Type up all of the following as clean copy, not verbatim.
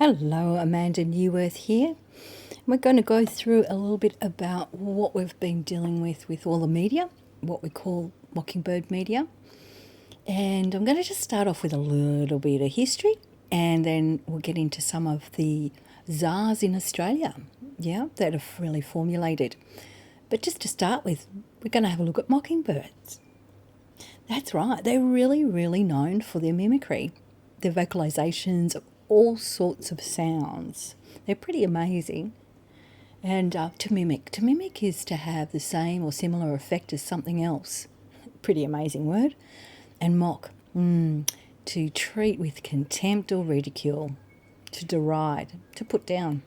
Hello, Amanda Newworth here. We're going to go through a little bit about what we've been dealing with all the media, what we call Mockingbird media. And I'm going to just start off with a little bit of history, and then we'll get into some of the czars in Australia, that have really formulated. But just to start with, we're going to have a look at mockingbirds. That's right, they're really, really known for their mimicry, their vocalizations of all sorts of sounds. They're pretty amazing. And to mimic is to have the same or similar effect as something else. Pretty amazing word. And mock, to treat with contempt or ridicule, to deride, to put down.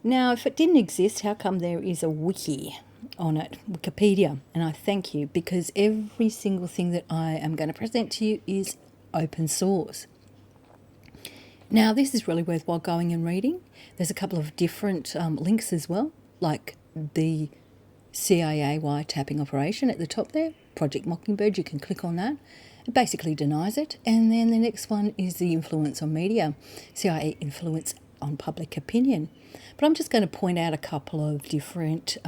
Now, if it didn't exist, how come there is a wiki on it, Wikipedia? And I thank you, because every single thing that I am going to present to you is open source. Now, this is really worthwhile going and reading. There's a couple of different links as well, like the CIA wiretapping operation at the top there, Project Mockingbird. You can click on that. It basically denies it. And then the next one is the influence on media, CIA influence on public opinion. But I'm just going to point out a couple of different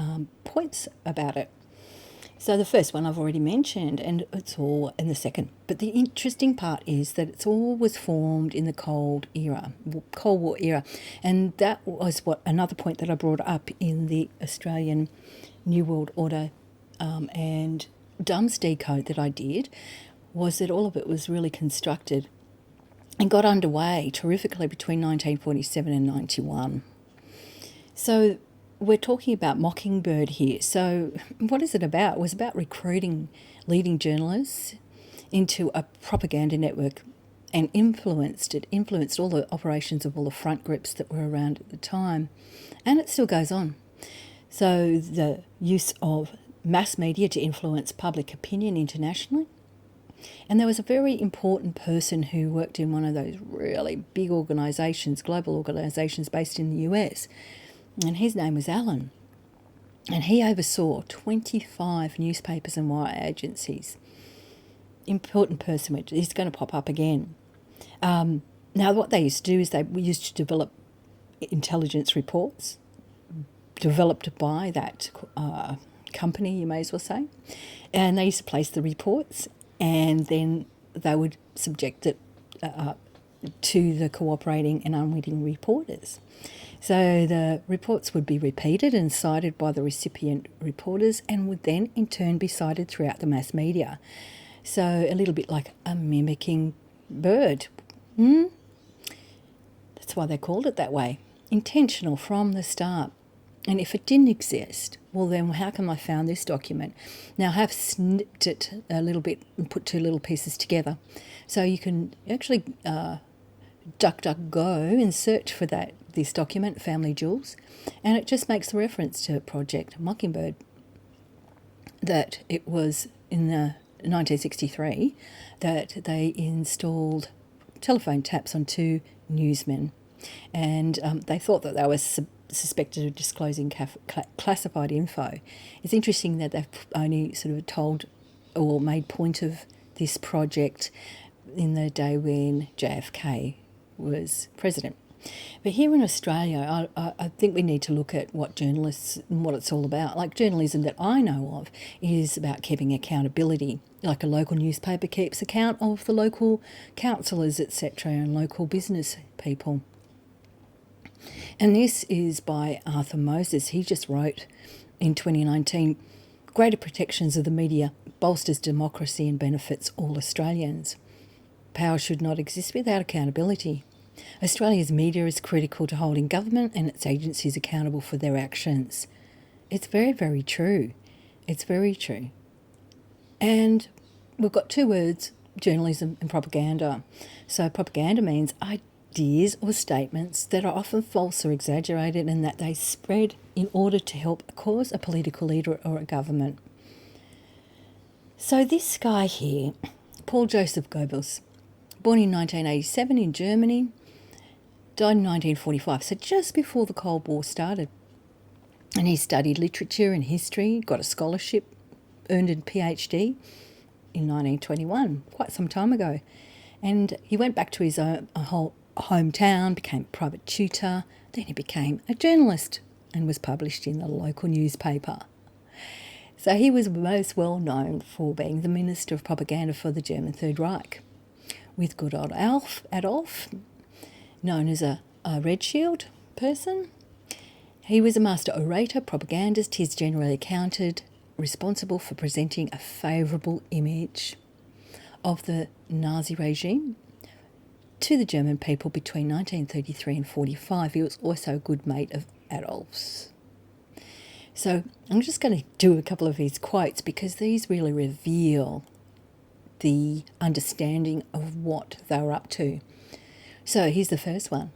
points about it. So the first one I've already mentioned, and it's all in the second. But the interesting part is that it's all was formed in the Cold War era. And that was another point that I brought up in the Australian New World Order and Dumb's Decode that I did, was that all of it was really constructed and got underway terrifically between 1947 and 91. So we're talking about Mockingbird here. So what is it about? It was about recruiting leading journalists into a propaganda network and influenced all the operations of all the front groups that were around at the time. And it still goes on. So the use of mass media to influence public opinion internationally. And there was a very important person who worked in one of those really big organisations, global organisations based in the US, and his name was Alan. And he oversaw 25 newspapers and wire agencies. Important person, which is going to pop up again. Now, what they used to do is they used to develop intelligence reports developed by that company, you may as well say. And they used to place the reports, and then they would subject it to the cooperating and unwitting reporters. So the reports would be repeated and cited by the recipient reporters, and would then in turn be cited throughout the mass media. So a little bit like a mimicking bird. That's why they called it that way. Intentional from the start. And if it didn't exist, well then how come I found this document? Now I have snipped it a little bit and put two little pieces together. So you can actually DuckDuckGo and search for this document, Family Jewels, and it just makes a reference to Project Mockingbird, that it was in the 1963 that they installed telephone taps on two newsmen, and they thought that they were suspected of disclosing classified info. It's interesting that they've only sort of told or made point of this project in the day when JFK was president. But here in Australia, I think we need to look at what journalists and what it's all about. Like journalism that I know of is about keeping accountability. Like a local newspaper keeps account of the local councillors, etc., and local business people. And this is by Arthur Moses. He just wrote in 2019, "Greater protections of the media bolsters democracy and benefits all Australians. Power should not exist without accountability. Australia's media is critical to holding government and its agencies accountable for their actions." It's very, very true. It's very true. And we've got two words, journalism and propaganda. So propaganda means ideas or statements that are often false or exaggerated, and that they spread in order to help a cause, a political leader or a government. So this guy here, Paul Joseph Goebbels, born in 1987 in Germany, died in 1945, so just before the Cold War started. And he studied literature and history, got a scholarship, earned a PhD in 1921, quite some time ago. And he went back to his hometown, became a private tutor, then he became a journalist and was published in the local newspaper. So he was most well known for being the Minister of Propaganda for the German Third Reich, with good old Adolf, known as a Red Shield person. He was a master orator, propagandist. He's generally accounted responsible for presenting a favourable image of the Nazi regime to the German people between 1933 and 45. He was also a good mate of Adolf's. So I'm just going to do a couple of his quotes because these really reveal the understanding of what they were up to. So here's the first one.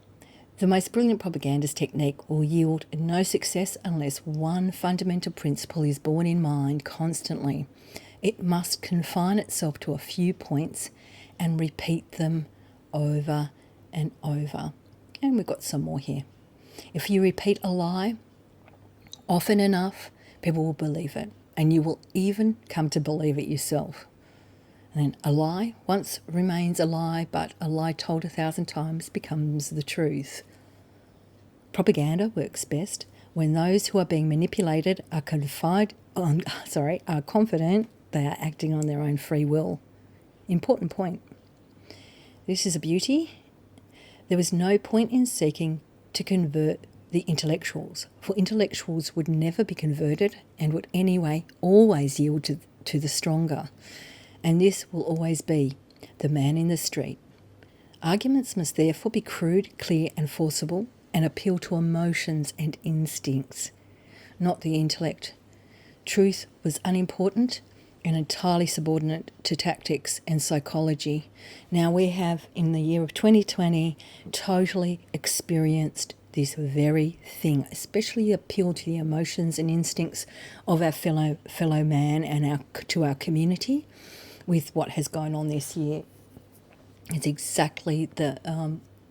The most brilliant propagandist technique will yield no success unless one fundamental principle is borne in mind constantly. It must confine itself to a few points and repeat them over and over. And we've got some more here. If you repeat a lie often enough, people will believe it, and you will even come to believe it yourself. And then a lie once remains a lie, but a lie told 1,000 times becomes the truth. Propaganda works best when those who are being manipulated are confident they are acting on their own free will. Important point. This is a beauty. There was no point in seeking to convert the intellectuals, for intellectuals would never be converted and would anyway always yield to the stronger. And this will always be the man in the street. Arguments must therefore be crude, clear and forcible and appeal to emotions and instincts, not the intellect. Truth was unimportant and entirely subordinate to tactics and psychology. Now we have, in the year of 2020, totally experienced this very thing, especially appeal to the emotions and instincts of our fellow man and to our community with what has gone on this year. It's exactly the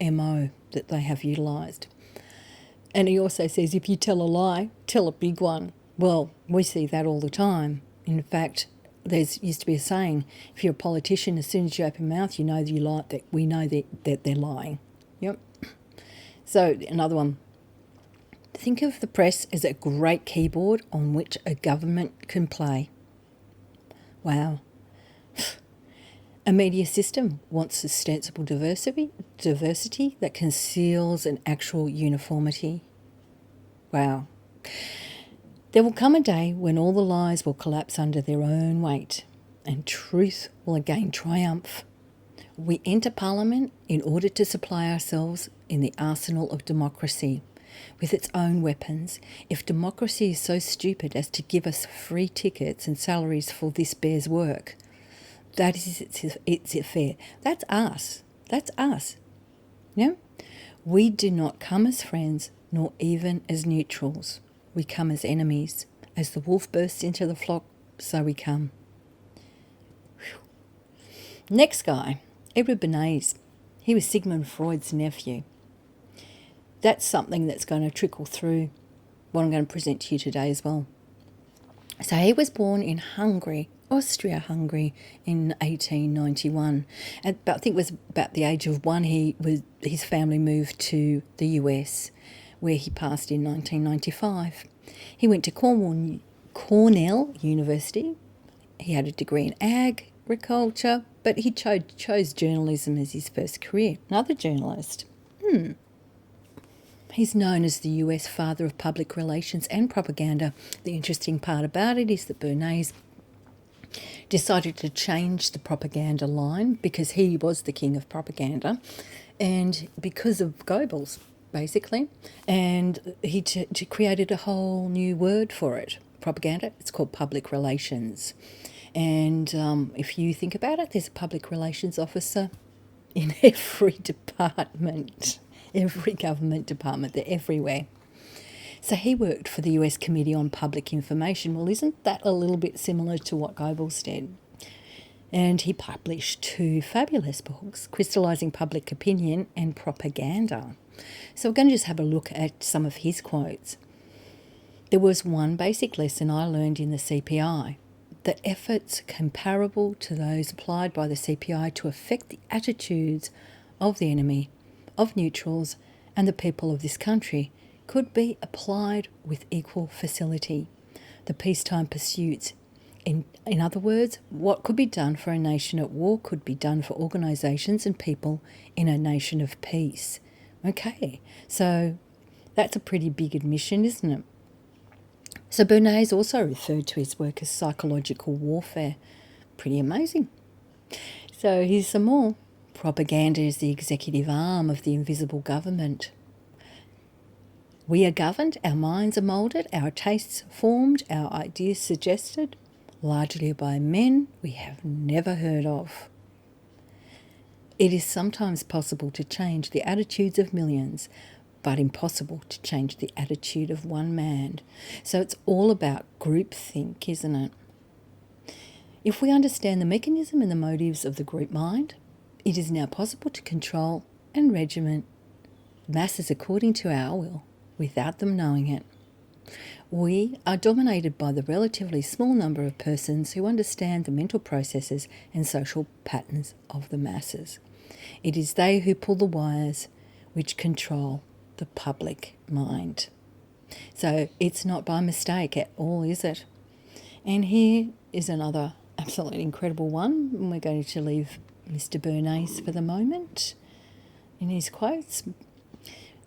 MO that they have utilised. And he also says, if you tell a lie, tell a big one. Well, we see that all the time. In fact, there's used to be a saying, if you're a politician, as soon as you open your mouth, you know that you lie, that we know that they're lying. Yep. So another one. Think of the press as a great keyboard on which a government can play. Wow. A media system wants ostensible diversity that conceals an actual uniformity. Wow. There will come a day when all the lies will collapse under their own weight and truth will again triumph. We enter Parliament in order to supply ourselves in the arsenal of democracy with its own weapons. If democracy is so stupid as to give us free tickets and salaries for this bear's work, that is its affair. That's us. That's us. Yeah? We do not come as friends, nor even as neutrals. We come as enemies. As the wolf bursts into the flock, so we come. Whew. Next guy, Edward Bernays. He was Sigmund Freud's nephew. That's something that's going to trickle through what I'm going to present to you today as well. So he was born in Hungary, Austria-Hungary, in 1891. I think it was about the age of 1. His family moved to the US, where he passed in 1995. He went to Cornell University. He had a degree in agriculture, but he chose journalism as his first career. Another journalist. He's known as the US father of public relations and propaganda. The interesting part about it is that Bernays decided to change the propaganda line because he was the king of propaganda and because of Goebbels, basically. And he created a whole new word for it, propaganda. It's called public relations. And if you think about it, there's a public relations officer in every department. Every government department, they're everywhere. So he worked for the US Committee on Public Information. Well, isn't that a little bit similar to what Goebbels did? And he published 2 fabulous books, Crystallising Public Opinion and Propaganda. So we're going to just have a look at some of his quotes. There was one basic lesson I learned in the CPI, that efforts comparable to those applied by the CPI to affect the attitudes of the enemy of neutrals and the people of this country could be applied with equal facility. The peacetime pursuits, in other words, what could be done for a nation at war could be done for organisations and people in a nation of peace. Okay, so that's a pretty big admission, isn't it? So Bernays also referred to his work as psychological warfare. Pretty amazing. So here's some more. Propaganda is the executive arm of the invisible government. We are governed, our minds are moulded, our tastes formed, our ideas suggested, largely by men we have never heard of. It is sometimes possible to change the attitudes of millions, but impossible to change the attitude of one man. So it's all about groupthink, isn't it? If we understand the mechanism and the motives of the group mind, it is now possible to control and regiment masses according to our will, without them knowing it. We are dominated by the relatively small number of persons who understand the mental processes and social patterns of the masses. It is they who pull the wires which control the public mind. So it's not by mistake at all, is it? And here is another absolutely incredible one. And we're going to leave Mr. Bernays for the moment. In his quotes,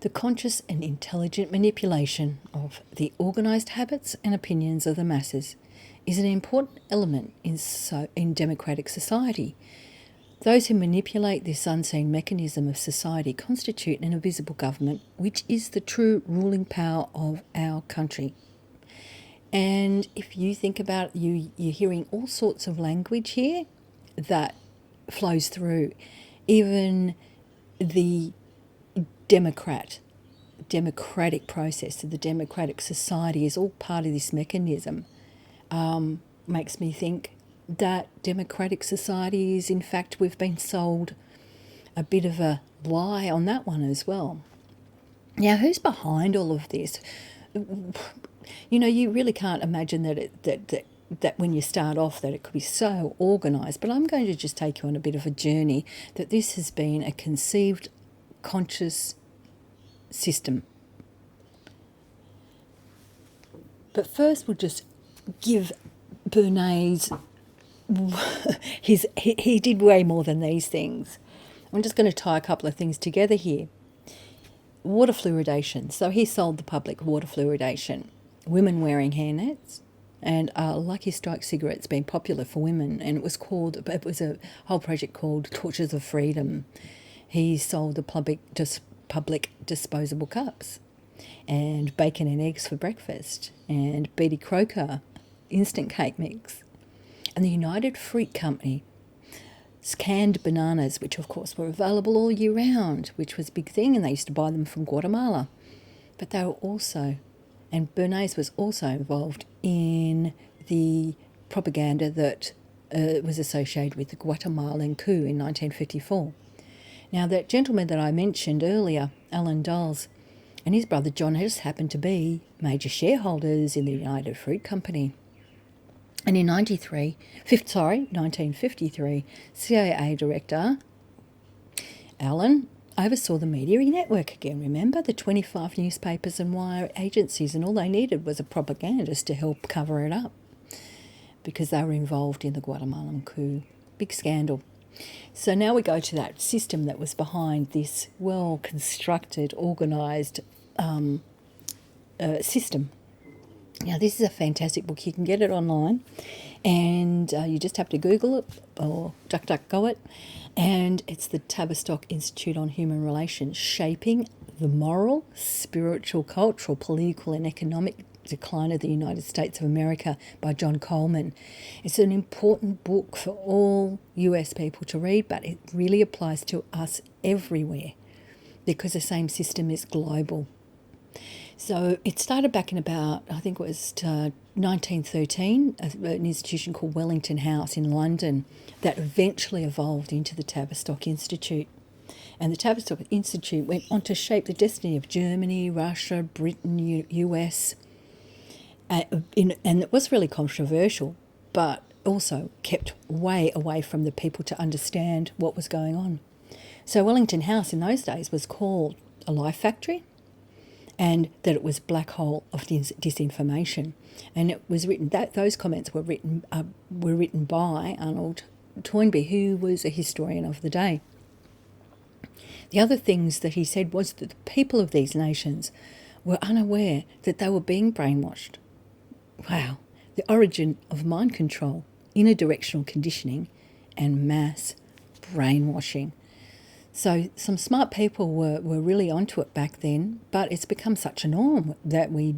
the conscious and intelligent manipulation of the organised habits and opinions of the masses is an important element in democratic society. Those who manipulate this unseen mechanism of society constitute an invisible government, which is the true ruling power of our country. And if you think about it, you're hearing all sorts of language here that flows through. Even the democratic process of the democratic society is all part of this mechanism. Makes me think that democratic society is, in fact, we've been sold a bit of a lie on that one as well. Now, who's behind all of this? You know, you really can't imagine that when you start off that it could be so organised, but I'm going to just take you on a bit of a journey that this has been a conceived conscious system. But first we'll just give Bernays he did way more than these things. I'm just going to tie a couple of things together here. Water fluoridation. So he sold the public water fluoridation. Women wearing hairnets, and Lucky Strike cigarettes being popular for women, and it was a whole project called Torches of Freedom. He sold the public disposable cups, and bacon and eggs for breakfast, and Betty Croker instant cake mix, and the United Fruit Company canned bananas, which of course were available all year round, which was a big thing, and they used to buy them from Guatemala. But they were also, and Bernays was also involved in the propaganda that was associated with the Guatemalan coup in 1954. Now, that gentleman that I mentioned earlier, Alan Dulles, and his brother John just happened to be major shareholders in the United Fruit Company. And in 1953, CIA Director Alan oversaw the media network again. Remember, the 25 newspapers and wire agencies, and all they needed was a propagandist to help cover it up because they were involved in the Guatemalan coup. Big scandal. So now we go to that system that was behind this well-constructed, organised system. Now, this is a fantastic book. You can get it online, and you just have to Google it or DuckDuckGo it, and it's the Tavistock Institute on Human Relations, Shaping the Moral, Spiritual, Cultural, Political and Economic Decline of the United States of America by John Coleman. It's an important book for all US people to read, but it really applies to us everywhere because the same system is global. So it started back in about, I think it was 1913, an institution called Wellington House in London that eventually evolved into the Tavistock Institute. And the Tavistock Institute went on to shape the destiny of Germany, Russia, Britain, US. And it was really controversial, but also kept way away from the people to understand what was going on. So Wellington House in those days was called a life factory, and that it was a black hole of disinformation. And it was written that those comments were written by Arnold Toynbee, who was a historian of the day. The other things that he said was that the people of these nations were unaware that they were being brainwashed. Wow. The origin of mind control, unidirectional conditioning, and mass brainwashing. So some smart people were really onto it back then, but it's become such a norm that we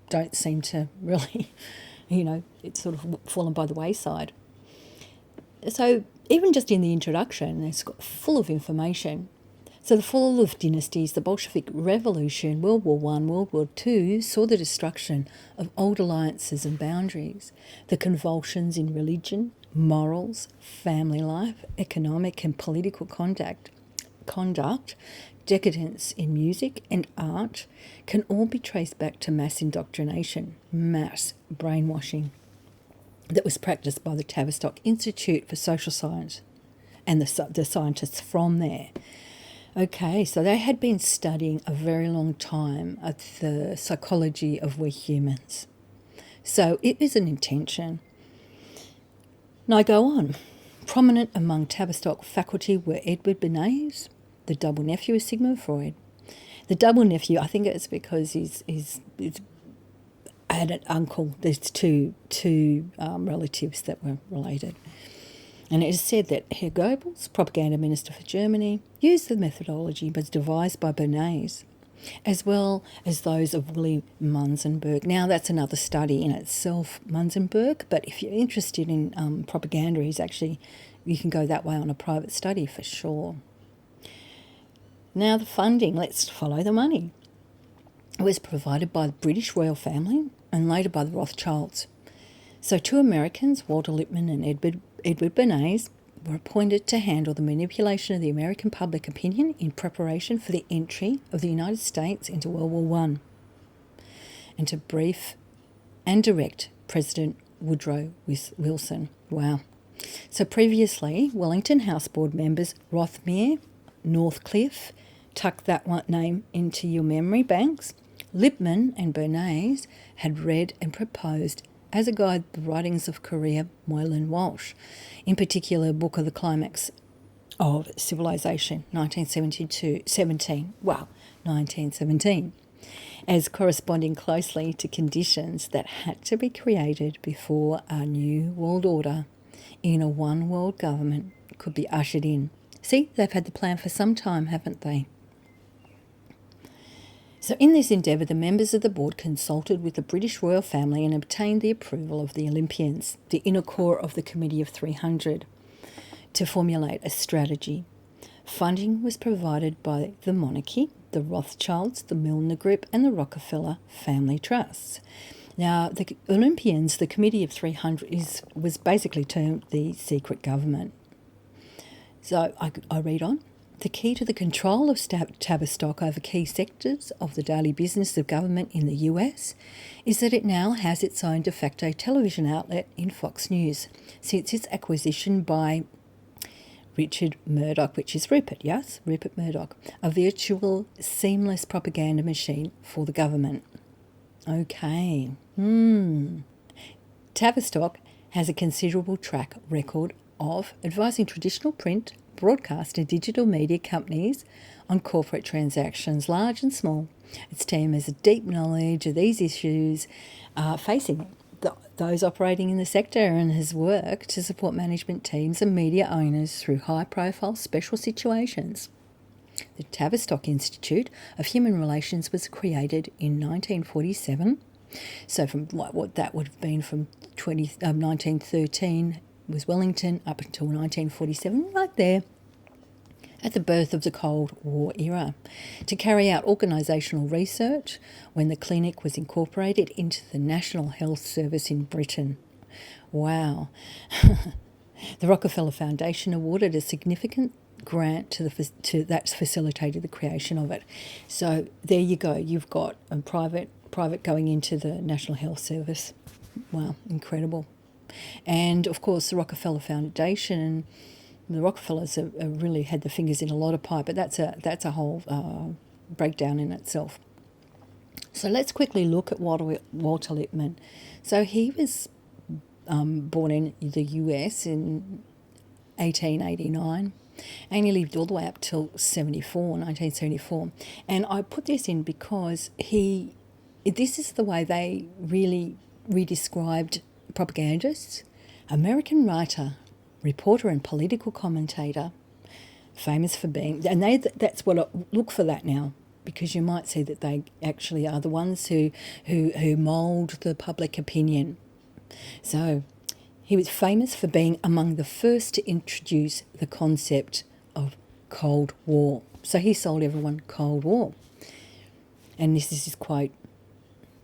don't seem to really, it's sort of fallen by the wayside. So even just in the introduction, it's got full of information. So the fall of dynasties, the Bolshevik Revolution, World War I, World War II saw the destruction of old alliances and boundaries, the convulsions in religion, morals, family life, economic and political conduct, decadence in music and art can all be traced back to mass indoctrination, mass brainwashing that was practiced by the Tavistock Institute for Social Science and the scientists from there. Okay, so they had been studying a very long time at the psychology of we humans. So it is an intention. Now I go on. Prominent among Tavistock faculty were Edward Bernays, the double nephew of Sigmund Freud. The double nephew, I think it's because he's I had an uncle. There's two relatives that were related. And it is said that Herr Goebbels, propaganda minister for Germany, used the methodology was devised by Bernays, as well as those of Willy Munzenberg. Now, that's another study in itself, Munzenberg, but if you're interested in propaganda, you can go that way on a private study for sure. Now, the funding, let's follow the money. It was provided by the British royal family and later by the Rothschilds. So two Americans, Walter Lippmann and Edward Bernays, were appointed to handle the manipulation of the American public opinion in preparation for the entry of the United States into World War I, and to brief and direct President Woodrow Wilson. Wow. So previously, Wellington House Board members Rothmere, Northcliffe, tuck that one name into your memory banks, Lippmann and Bernays had read and proposed as a guide the writings of Corea Moylan Walsh, in particular Book of the Climax of Civilization, 1917, as corresponding closely to conditions that had to be created before a new world order in a one world government could be ushered in. See, they've had the plan for some time, haven't they? So in this endeavour, the members of the board consulted with the British royal family and obtained the approval of the Olympians, the inner core of the Committee of 300, to formulate a strategy. Funding was provided by the monarchy, the Rothschilds, the Milner Group and the Rockefeller Family Trusts. Now, the Olympians, the Committee of 300, was basically termed the secret government. So I read on. The key to the control of Tavistock over key sectors of the daily business of government in the US is that it now has its own de facto television outlet in Fox News since its acquisition by Richard Murdoch, which is Rupert, yes? Rupert Murdoch, a virtual seamless propaganda machine for the government. Okay. Tavistock has a considerable track record of advising traditional print, broadcast and digital media companies on corporate transactions, large and small. Its team has a deep knowledge of these issues facing those operating in the sector and has worked to support management teams and media owners through high-profile special situations. The Tavistock Institute of Human Relations was created in 1947. So from what that would have been from 1913 was Wellington up until 1947, right there at the birth of the Cold War era, to carry out organisational research when the clinic was incorporated into the National Health Service in Britain. Wow. The Rockefeller Foundation awarded a significant grant to that facilitated the creation of it. So there you go. You've got a private going into the National Health Service. Wow, incredible. And of course, the Rockefeller Foundation The Rockefellers have really had their fingers in a lot of pie, but that's a whole breakdown in itself. So let's quickly look at Walter Lippmann. So he was born in the US in 1889, and he lived all the way up till 1974. And I put this in because this is the way they really redescribed propagandists. American writer, reporter and political commentator, famous for being, and that's what I look for that now, because you might see that they actually are the ones who mould the public opinion. So he was famous for being among the first to introduce the concept of Cold War. So he sold everyone Cold War. And this is his quote: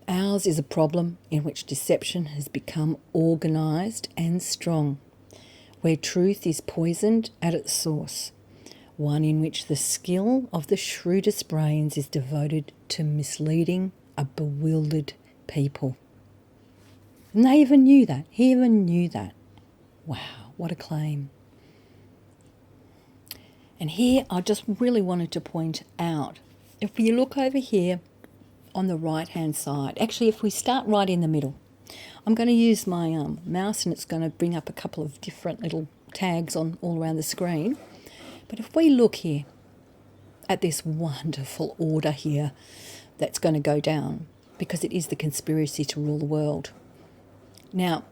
"Ours is a problem in which deception has become organised and strong, where truth is poisoned at its source, one in which the skill of the shrewdest brains is devoted to misleading a bewildered people." And they even knew that. He even knew that. Wow, what a claim. And here I just really wanted to point out, if you look over here on the right-hand side, actually if we start right in the middle, I'm going to use my mouse, and it's going to bring up a couple of different little tags on all around the screen. But if we look here at this wonderful order here that's going to go down, because it is the conspiracy to rule the world. Now,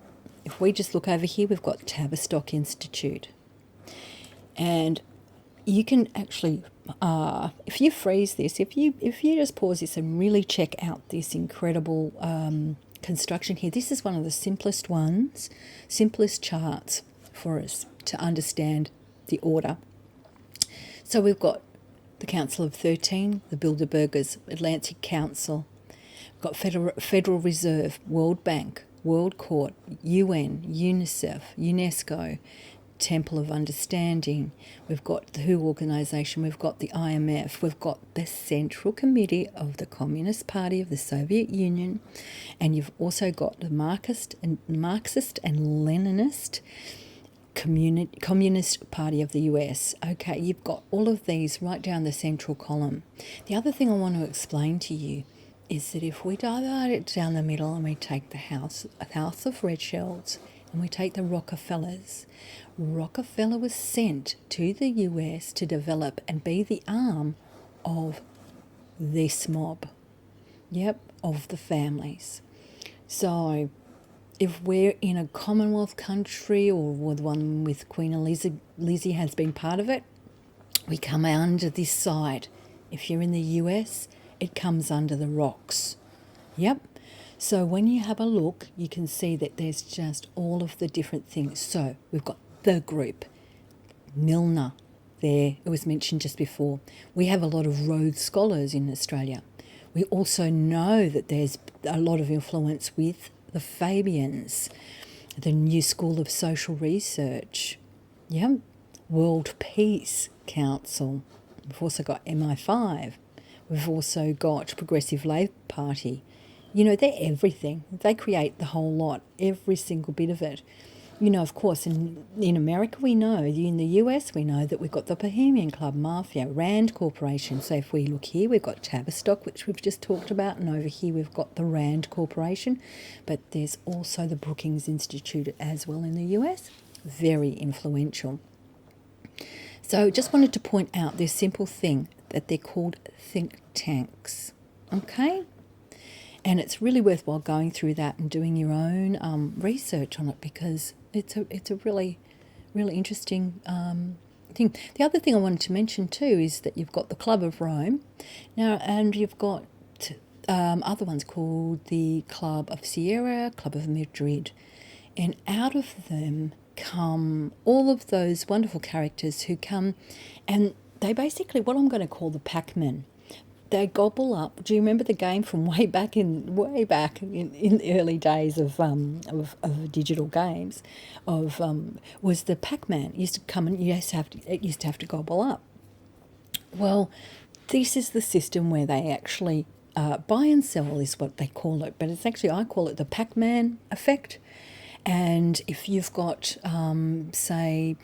if we just look over here, we've got Tavistock Institute. And you can actually, if you freeze this, if you just pause this and really check out this incredible construction here, this is one of the simplest charts for us to understand the order. So we've got the Council of 13, the Bilderbergers, Atlantic Council, we've got Federal Reserve, World Bank, World Court, UN, UNICEF, UNESCO, Temple of Understanding, we've got the WHO organisation, we've got the IMF, we've got the Central Committee of the Communist Party of the Soviet Union, and you've also got the Marxist and Leninist Communist Party of the US. Okay, you've got all of these right down the central column. The other thing I want to explain to you is that if we divide it down the middle and we take the House of Rothschilds and we take the Rockefellers, Rockefeller was sent to the US to develop and be the arm of this mob. Yep, of the families. So if we're in a Commonwealth country, or the one with Queen Lizzie has been part of it, we come under this side. If you're in the US, it comes under the rocks. Yep. So when you have a look, you can see that there's just all of the different things. So we've got the group, Milner, there, it was mentioned just before. We have a lot of Rhodes Scholars in Australia. We also know that there's a lot of influence with the Fabians, the New School of Social Research, yep, World Peace Council. We've also got MI5. We've also got Progressive Labour Party. You know, they're everything. They create the whole lot, every single bit of it. You know, of course, in America we know, in the US we know that we've got the Bohemian Club, Mafia, Rand Corporation. So if we look here, we've got Tavistock, which we've just talked about, and over here we've got the Rand Corporation. But there's also the Brookings Institute as well in the US, very influential. So just wanted to point out this simple thing, that they're called think tanks, okay? And it's really worthwhile going through that and doing your own research on it, because it's a really, really interesting thing. The other thing I wanted to mention too is that you've got the Club of Rome now, and you've got other ones called the Club of Sierra, Club of Madrid, and out of them come all of those wonderful characters who come, and they basically, what I'm going to call the Pac-Men. They gobble up. Do you remember the game from way back in the early days of digital games? Was the Pac-Man. It used to come and it used to have to gobble up. Well, this is the system where they actually buy and sell is what they call it, but it's actually, I call it the Pac-Man effect. And if you've got, say,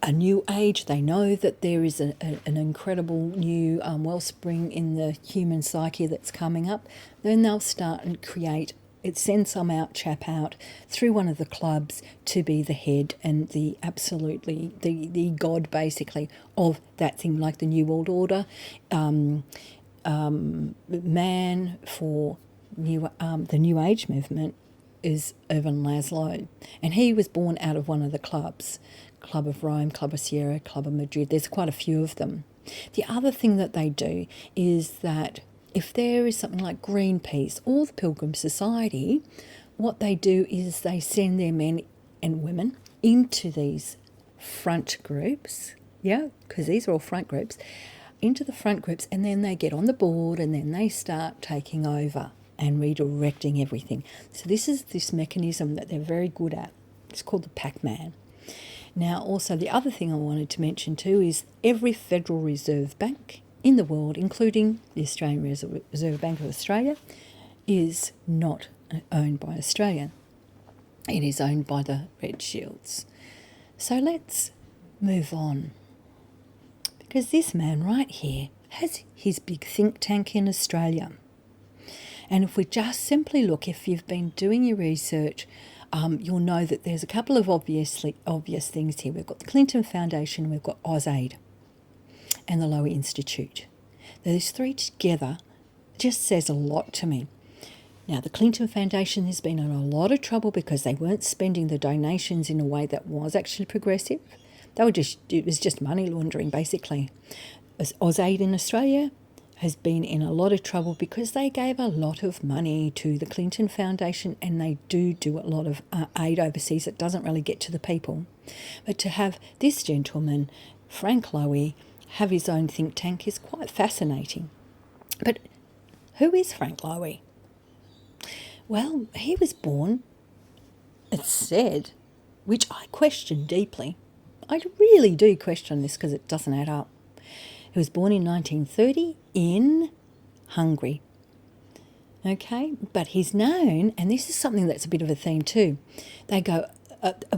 a new age. They know that there is an incredible new wellspring in the human psyche that's coming up. Then they'll start and create it, send some chap out through one of the clubs to be the head and the absolutely the god basically of that thing, like the New World Order, man for the New Age movement is Irvin Laszlo, and he was born out of one of the clubs, Club of Rome, Club of Sierra, Club of Madrid. There's quite a few of them. The other thing that they do is that if there is something like Greenpeace or the Pilgrim Society, what they do is they send their men and women into these front groups, because these are all front groups, into the front groups, and then they get on the board and then they start taking over and redirecting everything. So this is this mechanism that they're very good at. It's called the Pac-Man. Now, also the other thing I wanted to mention too is every Federal Reserve Bank in the world, including the Australian Reserve Bank of Australia, is not owned by Australia. It is owned by the Red Shields. So let's move on, because this man right here has his big think tank in Australia. And if we just simply look, if you've been doing your research, you'll know that there's a couple of obvious things here. We've got the Clinton Foundation, we've got AusAid, and the Lowy Institute. Those three together just says a lot to me. Now, the Clinton Foundation has been in a lot of trouble because they weren't spending the donations in a way that was actually progressive. It was just money laundering, basically. AusAid in Australia has been in a lot of trouble because they gave a lot of money to the Clinton Foundation, and they do a lot of aid overseas that doesn't really get to the people. But to have this gentleman, Frank Lowy, have his own think tank is quite fascinating. But who is Frank Lowy? Well, he was born, it's said, which I question deeply. I really do question this because it doesn't add up. He was born in 1930 in Hungary. Okay, but he's known, and this is something that's a bit of a theme too. They go,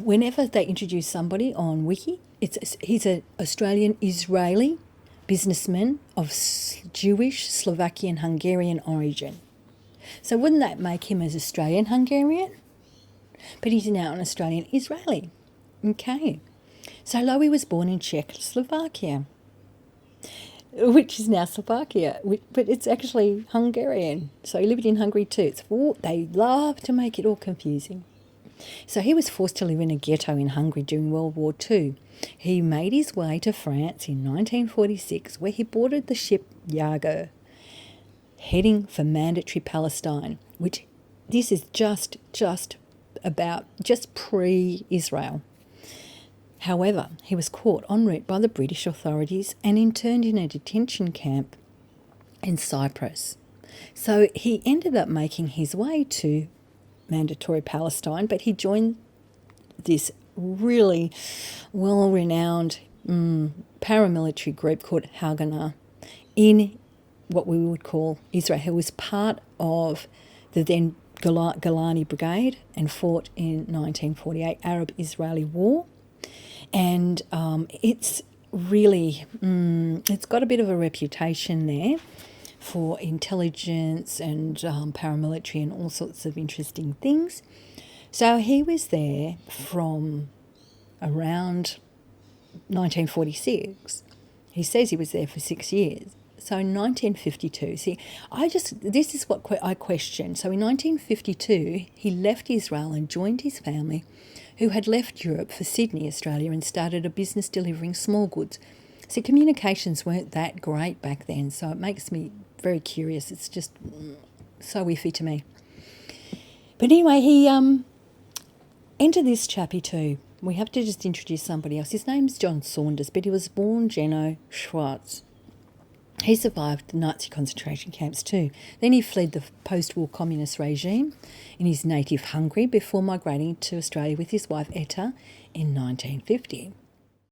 whenever they introduce somebody on Wiki, he's an Australian-Israeli businessman of Jewish, Slovakian, Hungarian origin. So wouldn't that make him as Australian-Hungarian? But he's now an Australian-Israeli. Okay. So Lowy was born in Czechoslovakia, which is now Slovakia, but it's actually Hungarian. So he lived in Hungary too. They love to make it all confusing. So he was forced to live in a ghetto in Hungary during World War II. He made his way to France in 1946, where he boarded the ship Yago, heading for mandatory Palestine, which this is just pre-Israel. However, he was caught en route by the British authorities and interned in a detention camp in Cyprus. So he ended up making his way to mandatory Palestine, but he joined this really well-renowned paramilitary group called Haganah in what we would call Israel. He was part of the then Golani Brigade and fought in 1948 Arab-Israeli War. And it's really, it's got a bit of a reputation there for intelligence and paramilitary and all sorts of interesting things. So he was there from around 1946. He says he was there for 6 years. So in 1952, this is what I question. So in 1952, he left Israel and joined his family, who had left Europe for Sydney, Australia, and started a business delivering small goods. So communications weren't that great back then, so it makes me very curious. It's just so iffy to me. But anyway, he entered this chappie too. We have to just introduce somebody else. His name's John Saunders, but he was born Jenno Schwartz. He survived the Nazi concentration camps too. Then he fled the post-war communist regime in his native Hungary before migrating to Australia with his wife Etta in 1950.